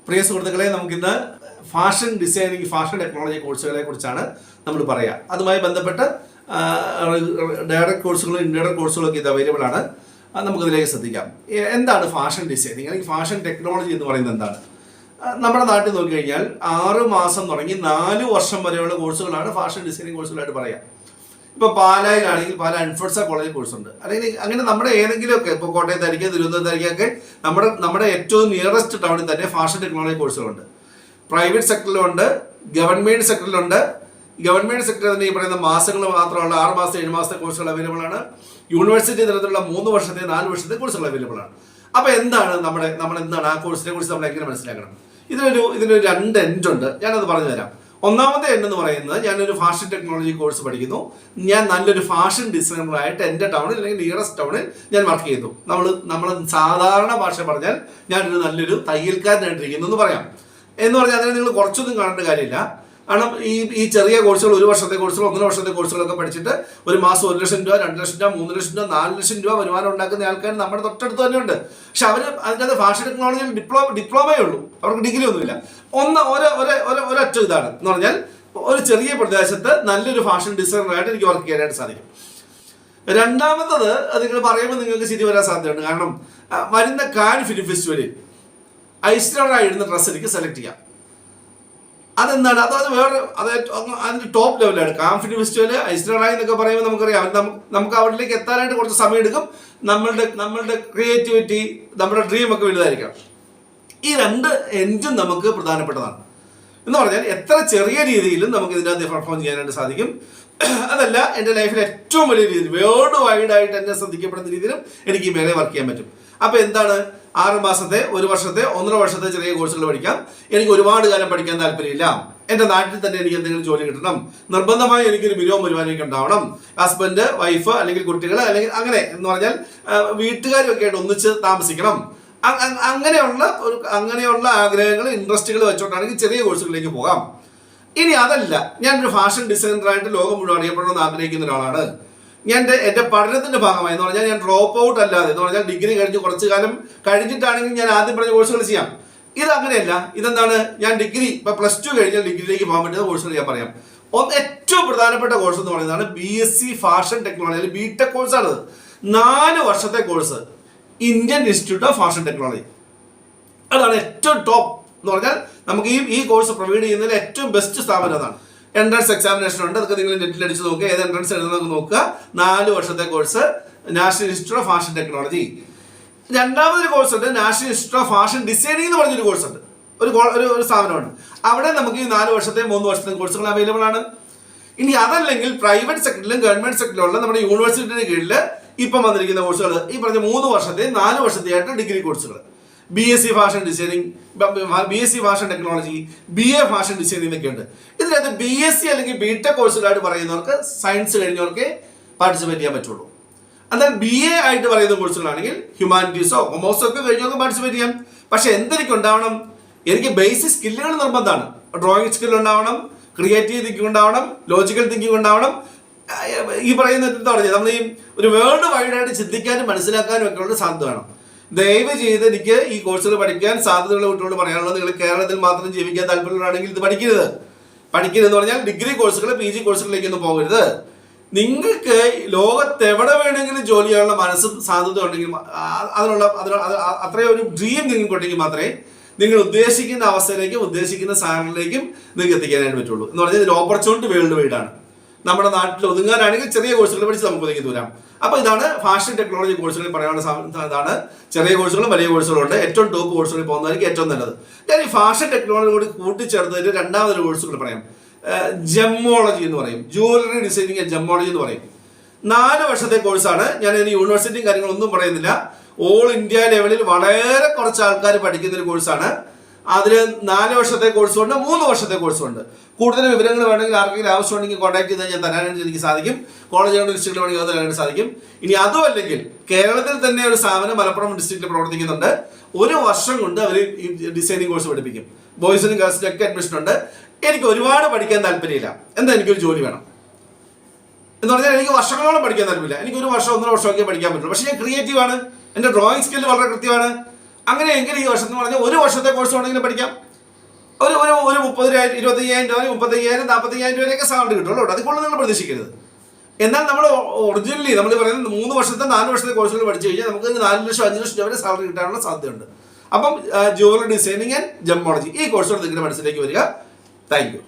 പ്രിയ സുഹൃത്തുക്കളെ, നമുക്കിന്ന് fashion designing, fashion technology കോഴ്സുകളെ കുറിച്ചാണ് നമ്മൾ പറയുക. അതുമായി ബന്ധപ്പെട്ട് ഡയറക്റ്റ് കോഴ്സുകളും ഇൻഡയറക്റ്റ് കോഴ്സുകളൊക്കെ ഇത് അവൈലബിൾ ആണ്. നമുക്കിതിലേക്ക് ശ്രദ്ധിക്കാം. എന്താണ് ഫാഷൻ ഡിസൈനിങ് അല്ലെങ്കിൽ ഫാഷൻ ടെക്നോളജി എന്ന് പറയുന്നത് എന്താണ്? നമ്മുടെ നാട്ടിൽ നോക്കിക്കഴിഞ്ഞാൽ 6 മാസം തുടങ്ങി 4 വർഷം വരെയുള്ള കോഴ്സുകളാണ് ഫാഷൻ ഡിസൈനിങ് കോഴ്സുകളായിട്ട് പറയുക. ഇപ്പോൾ പാലായിലാണെങ്കിൽ പാല അൻഫോഴ്സ കോളേജ് കോഴ്സുണ്ട്, അല്ലെങ്കിൽ അങ്ങനെ നമ്മുടെ ഏതെങ്കിലുമൊക്കെ ഇപ്പോൾ കോട്ടയത്തായിരിക്കും, തിരുവനന്തപുരത്തായിരിക്കൊക്കെ നമ്മുടെ ഏറ്റവും നിയറസ്റ്റ് ടൗണിൽ തന്നെ ഫാഷൻ ടെക്നോളജി കോഴ്സുകളുണ്ട്. പ്രൈവറ്റ് സെക്ടറിലുണ്ട്, ഗവൺമെൻറ് സെക്ടറിലുണ്ട്. ഗവൺമെൻറ് സെക്ടറിൽ തന്നെ ഈ പറയുന്ന മാസങ്ങൾ മാത്രമുള്ള 6 മാസം 7 മാസത്തെ കോഴ്സുകൾ അവൈലബിൾ ആണ്. യൂണിവേഴ്സിറ്റി തലത്തിലുള്ള 3 വർഷത്തെ 4 വർഷത്തെ കോഴ്സുകൾ അവൈലബിൾ ആണ്. അപ്പോൾ എന്താണ് നമ്മൾ എന്താണ് ആ കോഴ്സിനെ കുറിച്ച് നമ്മൾ എങ്ങനെ മനസ്സിലാക്കണം? ഇതിനൊരു 2 എൻഡ് ഉണ്ട്. ഞാനത് പറഞ്ഞു തരാം. ഒന്നാമത്തെ എൻഡ് എന്ന് പറയുന്നത്, ഞാനൊരു ഫാഷൻ ടെക്നോളജി കോഴ്സ് പഠിക്കുന്നു, ഞാൻ നല്ലൊരു ഫാഷൻ ഡിസൈനറായിട്ട് എൻ്റെ ടൗണിൽ അല്ലെങ്കിൽ നിയറസ്റ്റ് ടൗണിൽ ഞാൻ വർക്ക് ചെയ്യുന്നു. നമ്മൾ സാധാരണ ഭാഷ പറഞ്ഞാൽ ഞാനൊരു നല്ലൊരു തയ്യൽക്കാരനായിട്ടിരിക്കുന്നു എന്ന് പറയാം. എന്ന് പറഞ്ഞാൽ അതിനെ നിങ്ങൾ കുറച്ചൊന്നും കാണേണ്ട കാര്യമില്ല. കാരണം ഈ ചെറിയ കോഴ്സുകൾ, 1 വർഷത്തെ കോഴ്സുകൾ, 1.5 വർഷത്തെ കോഴ്സുകളൊക്കെ പഠിച്ചിട്ട് ഒരു മാസം 1 ലക്ഷം രൂപ, 2 ലക്ഷം രൂപ, 3 ലക്ഷം രൂപ, 4 ലക്ഷം രൂപ വരുമാനം ഉണ്ടാക്കുന്ന ആൾക്കാർ നമ്മുടെ തൊട്ടടുത്ത് തന്നെയുണ്ട്. പക്ഷെ അവർ അതിനകത്ത് ഫാഷൻ ടെക്നോളജിയിൽ ഡിപ്ലോമയേ ഉള്ളൂ, അവർക്ക് ഡിഗ്രി ഒന്നുമില്ല. ഒരൊറ്റ ഇതാണ് എന്ന് പറഞ്ഞാൽ, ഒരു ചെറിയ പ്രദേശത്ത് നല്ലൊരു ഫാഷൻ ഡിസൈനറായിട്ട് എനിക്ക് വർക്ക് ചെയ്യാനായിട്ട് സാധിക്കും. രണ്ടാമത്തത്, അത് നിങ്ങൾ പറയുമ്പോൾ നിങ്ങൾക്ക് ശരി വരാൻ സാധ്യതയുണ്ട്. കാരണം വരുന്ന കാൻ ഫിലിം ഫെസ്റ്റിവലിൽ ഐശ്വര്യമായി ഇടുന്ന ഡ്രസ്സ് എനിക്ക് സെലക്ട് ചെയ്യാം. അതെന്താണ്? അതിന്റെ ടോപ്പ് ലെവലാണ്. കാൻ ഫിലിം ഫെസ്റ്റിവൽ, ഐശ്വര്യറായി എന്നൊക്കെ പറയുമ്പോൾ നമുക്കറിയാം, നമുക്ക് അവിടേക്ക് എത്താനായിട്ട് കുറച്ച് സമയം എടുക്കും. നമ്മളുടെ ക്രിയേറ്റിവിറ്റി, നമ്മുടെ ഡ്രീം ഒക്കെ വലുതായിരിക്കണം. ഈ 2 എൻഡും നമുക്ക് പ്രധാനപ്പെട്ടതാണ്. എന്ന് പറഞ്ഞാൽ എത്ര ചെറിയ രീതിയിലും നമുക്ക് ഇതിനകത്ത് പെർഫോം ചെയ്യാനായിട്ട് സാധിക്കും. അതല്ല, എൻ്റെ ലൈഫിൽ ഏറ്റവും വലിയ രീതിയിൽ, വേൾഡ് വൈഡ് ആയിട്ട് എന്നെ ശ്രദ്ധിക്കപ്പെടുന്ന രീതിയിലും എനിക്ക് ഈ മേലെ വർക്ക് ചെയ്യാൻ പറ്റും. അപ്പോൾ എന്താണ്? 6 മാസത്തെ, 1 വർഷത്തെ, 1.5 വർഷത്തെ ചെറിയ കോഴ്സുകൾ പഠിക്കാം. എനിക്ക് ഒരുപാട് കാലം പഠിക്കാൻ താല്പര്യമില്ല. എൻ്റെ നാട്ടിൽ തന്നെ എനിക്ക് എന്തെങ്കിലും ജോലി കിട്ടണം, നിർബന്ധമായി എനിക്കൊരു മിനിമം വരുമാനം എനിക്ക് ഉണ്ടാവണം. ഹസ്ബൻഡ്, വൈഫ് അല്ലെങ്കിൽ കുട്ടികൾ, അല്ലെങ്കിൽ അങ്ങനെ എന്ന് പറഞ്ഞാൽ വീട്ടുകാരൊക്കെ ആയിട്ട് ഒന്നിച്ച് താമസിക്കണം. അങ്ങനെയുള്ള ആഗ്രഹങ്ങൾ, ഇൻട്രസ്റ്റുകൾ വെച്ചോണ്ടാണെങ്കിൽ ചെറിയ കോഴ്സുകളിലേക്ക് പോകാം. ഇനി അതല്ല, ഞാനൊരു ഫാഷൻ ഡിസൈനറായിട്ട് ലോകം മുഴുവൻ അറിയപ്പെടണമെന്ന് ആഗ്രഹിക്കുന്ന ഒരാളാണ്. എൻ്റെ പഠനത്തിന്റെ ഭാഗമായി എന്ന് പറഞ്ഞാൽ, ഞാൻ ഡ്രോപ്പ് ഔട്ട് അല്ലാതെ എന്ന് പറഞ്ഞാൽ ഡിഗ്രി കഴിഞ്ഞ് കുറച്ചു കാലം കഴിഞ്ഞിട്ടാണെങ്കിൽ ഞാൻ ആദ്യം പറഞ്ഞ കോഴ്സുകൾ ചെയ്യാം. ഇതങ്ങനെയല്ല. ഇതെന്താണ്? ഞാൻ ഡിഗ്രി ഇപ്പൊ +2 കഴിഞ്ഞാൽ ഡിഗ്രിയിലേക്ക് പോകാൻ പറ്റുന്ന കോഴ്സുകൾ ഞാൻ പറയാം. ഏറ്റവും പ്രധാനപ്പെട്ട കോഴ്സ് എന്ന് പറയുന്നതാണ് BSc ഫാഷൻ ടെക്നോളജി, BTech കോഴ്സാണ്. 4 വർഷത്തെ course, Indian institute of fashion technology. അതാണ് ഏറ്റവും ടോപ്പ് എന്ന് പറഞ്ഞാൽ, നമുക്ക് ഈ കോഴ്സ് പ്രൊവൈഡ് ചെയ്യുന്നതിൽ ഏറ്റവും ബെസ്റ്റ് സ്ഥാപനം അതാണ്. എൻട്രൻസ് എക്സാമിനേഷൻ ഉണ്ട്, അതൊക്കെ നിങ്ങൾ നെറ്റിൽ അടിച്ച് നോക്കുക, ഏത് എൻട്രൻസ് എഴുതുന്നതൊക്കെ നോക്കുക. 4 വർഷത്തെ course, national institute of fashion technology. രണ്ടാമതൊരു കോഴ്സ് ഉണ്ട്, national institute of fashion designing എന്ന് പറഞ്ഞൊരു കോഴ്സ് ഉണ്ട്, ഒരു സ്ഥാപനമുണ്ട്. അവിടെ നമുക്ക് ഈ 4 വർഷത്തെ 3 വർഷത്തെ കോഴ്സുകൾ അവൈലബിൾ ആണ്. ഇനി അതല്ലെങ്കിൽ പ്രൈവറ്റ് സെക്ടറിലും ഗവൺമെന്റ് സെക്ടറിലുള്ള നമ്മുടെ യൂണിവേഴ്സിറ്റിയുടെ കീഴിൽ ഇപ്പം വന്നിരിക്കുന്ന കോഴ്സുകൾ, ഈ പറഞ്ഞ 3 വർഷത്തെ 4 വർഷത്തെയായിട്ട് ഡിഗ്രി കോഴ്സുകൾ, BSc fashion designing, BSc fashion technology, BA fashion designing എന്നൊക്കെ ഉണ്ട്. ഇതിനകത്ത് BSc അല്ലെങ്കിൽ BTech കോഴ്സുകളായിട്ട് പറയുന്നവർക്ക്, സയൻസ് കഴിഞ്ഞവർക്ക് പാർട്ടിസിപ്പേറ്റ് ചെയ്യാൻ പറ്റുള്ളൂ. എന്നാൽ BA ആയിട്ട് പറയുന്ന കോഴ്സുകളാണെങ്കിൽ ഹ്യൂമാനിറ്റീസോ കൊമേഴ്സോ ഒക്കെ കഴിഞ്ഞവർക്ക് പാർട്ടിസിപ്പേറ്റ് ചെയ്യാം. പക്ഷെ എന്തെനിക്ക് ഉണ്ടാവണം? എനിക്ക് ബേസിക് സ്കില്ലുകൾ നിർബന്ധമാണ്. ഡ്രോയിങ് സ്കിൽ ഉണ്ടാവണം, ക്രിയേറ്റീവ് തിങ്കിങ് ഉണ്ടാവണം, ലോജിക്കൽ തിങ്കിങ് ഉണ്ടാവണം. ഈ പറയുന്ന നമ്മൾ ഈ ഒരു വേൾഡ് വൈഡായിട്ട് ചിന്തിക്കാനും മനസ്സിലാക്കാനും ഒക്കെ ഉള്ള സാധ്യത വേണം. ദയവ് ചെയ്ത് എനിക്ക് ഈ കോഴ്സുകൾ പഠിക്കാൻ സാധ്യതയുള്ള കുട്ടികളോട് പറയാനുള്ളത്, നിങ്ങൾ കേരളത്തിൽ മാത്രം ജീവിക്കാൻ താല്പര്യമുള്ളതാണെങ്കിൽ ഇത് പഠിക്കരുത് എന്ന് പറഞ്ഞാൽ ഡിഗ്രി കോഴ്സുകൾ, PG കോഴ്സുകളിലേക്കൊന്നും പോകരുത്. നിങ്ങൾക്ക് ലോകത്തെവിടെ വേണമെങ്കിലും ജോലി ചെയ്യാനുള്ള മനസ്സും സാധ്യത ഉണ്ടെങ്കിൽ, അത്രയും ഒരു ഡ്രീം നിങ്ങൾക്കുണ്ടെങ്കിൽ മാത്രമേ നിങ്ങൾ ഉദ്ദേശിക്കുന്ന അവസ്ഥയിലേക്കും ഉദ്ദേശിക്കുന്ന സാലറിയിലേക്കും നിങ്ങൾക്ക് എത്തിക്കാനായിട്ട് പറ്റുള്ളൂ. എന്ന് പറഞ്ഞാൽ ഇതിന് ഓപ്പർച്യൂണിറ്റി വേൾഡ് വൈഡ് ആണ്. നമ്മുടെ നാട്ടിൽ ഒതുങ്ങാനാണെങ്കിൽ ചെറിയ കോഴ്സുകൾ പഠിച്ച് നമുക്ക് ഒതുങ്ങി തരാം. അപ്പോൾ ഇതാണ് ഫാഷൻ ടെക്നോളജി കോഴ്സുകളിൽ പറയാനുള്ള ഇതാണ്. ചെറിയ കോഴ്സുകളും വലിയ കോഴ്സുകളും ഉണ്ട്. ഏറ്റവും ടോപ്പ് കോഴ്സുകളിൽ പോകുന്നതായിരിക്കും ഏറ്റവും നല്ലത്. ഞാൻ ഈ ഫാഷൻ ടെക്നോളജി കൂടി കൂട്ടിച്ചേർത്തതിന് രണ്ടാമതൊരു കോഴ്സുകൾ പറയാം. ജെമ്മോളജി എന്ന് പറയും, ജുവലറി ഡിസൈനിങ് ആൻഡ് ജെമ്മോളജി എന്ന് പറയും. 4 വർഷത്തെ കോഴ്സാണ്. ഞാൻ ഇതിന് യൂണിവേഴ്സിറ്റിയും കാര്യങ്ങളൊന്നും പറയുന്നില്ല. ഓൾ ഇന്ത്യ ലെവലിൽ വളരെ കുറച്ച് ആൾക്കാർ പഠിക്കുന്ന ഒരു കോഴ്സാണ്. അതിൽ 4 വർഷത്തെ കോഴ്സുണ്ട്, 3 വർഷത്തെ കോഴ്സുണ്ട്. കൂടുതൽ വിവരങ്ങൾ വേണമെങ്കിൽ ആർക്കെങ്കിലും ആവശ്യമുണ്ടെങ്കിൽ കോൺടാക്ട് ചെയ്താൽ ഞാൻ തരാനായിട്ട് എനിക്ക് സാധിക്കും. കോളേജ് യൂണിവേഴ്സിറ്റികൾ വേണമെങ്കിൽ അത് തരാനായിട്ട് സാധിക്കും. ഇനി അതും അല്ലെങ്കിൽ കേരളത്തിൽ തന്നെ ഒരു സ്ഥാപനം മലപ്പുറം ഡിസ്ട്രിക്റ്റിൽ പ്രവർത്തിക്കുന്നുണ്ട്. 1 വർഷം കൊണ്ട് അവർ ഈ ഡിസൈനിങ് കോഴ്സ് പഠിപ്പിക്കും. ബോയ്സിനും ഗേൾസിനും ഒക്കെ അഡ്മിഷൻ ഉണ്ട്. എനിക്ക് ഒരുപാട് പഠിക്കാൻ താല്പര്യമില്ല, എന്താ എനിക്കൊരു ജോലി വേണം എന്ന് പറഞ്ഞാൽ എനിക്ക് വർഷങ്ങളോളം പഠിക്കാൻ താല്പര്യമില്ല. എനിക്ക് 1 വർഷം 1.5 വർഷമൊക്കെ പഠിക്കാൻ പറ്റുള്ളൂ. പക്ഷേ ഞാൻ ക്രിയേറ്റീവ് ആണ്, എൻ്റെ ഡ്രോയിങ് സ്കില്ല് വളരെ കൃത്യമാണ്. അങ്ങനെയെങ്കിൽ ഈ വർഷം എന്ന് പറഞ്ഞാൽ ഒരു വർഷത്തെ കോഴ്സ് വേണമെങ്കിലും പഠിക്കാം. ഒരു ഒരു ഒരു 30,000, 25,000 രൂപ, 35,000, 45,000 രൂപയൊക്കെ സാലറി കിട്ടുള്ളൂ. അതിൽ കൂടുതൽ നിങ്ങൾ പ്രതീക്ഷിക്കരുത്. എന്നാൽ നമ്മൾ ഒറിജിനലി നമ്മൾ പറയുന്നത് 3 വർഷത്തെ 4 വർഷത്തെ കോഴ്സുകൾ പഠിച്ചു കഴിഞ്ഞാൽ നമുക്ക് 4 ലക്ഷം 5 ലക്ഷം രൂപ വരെ സാലറി കിട്ടാനുള്ള സാധ്യതയുണ്ട്. അപ്പം ജുവലറി ഡിസൈനിങ് ആൻഡ് ജെമ്മോളജി ഈ കോഴ്സുകൾ നിങ്ങളുടെ മനസ്സിലേക്ക് വരിക. Thank you.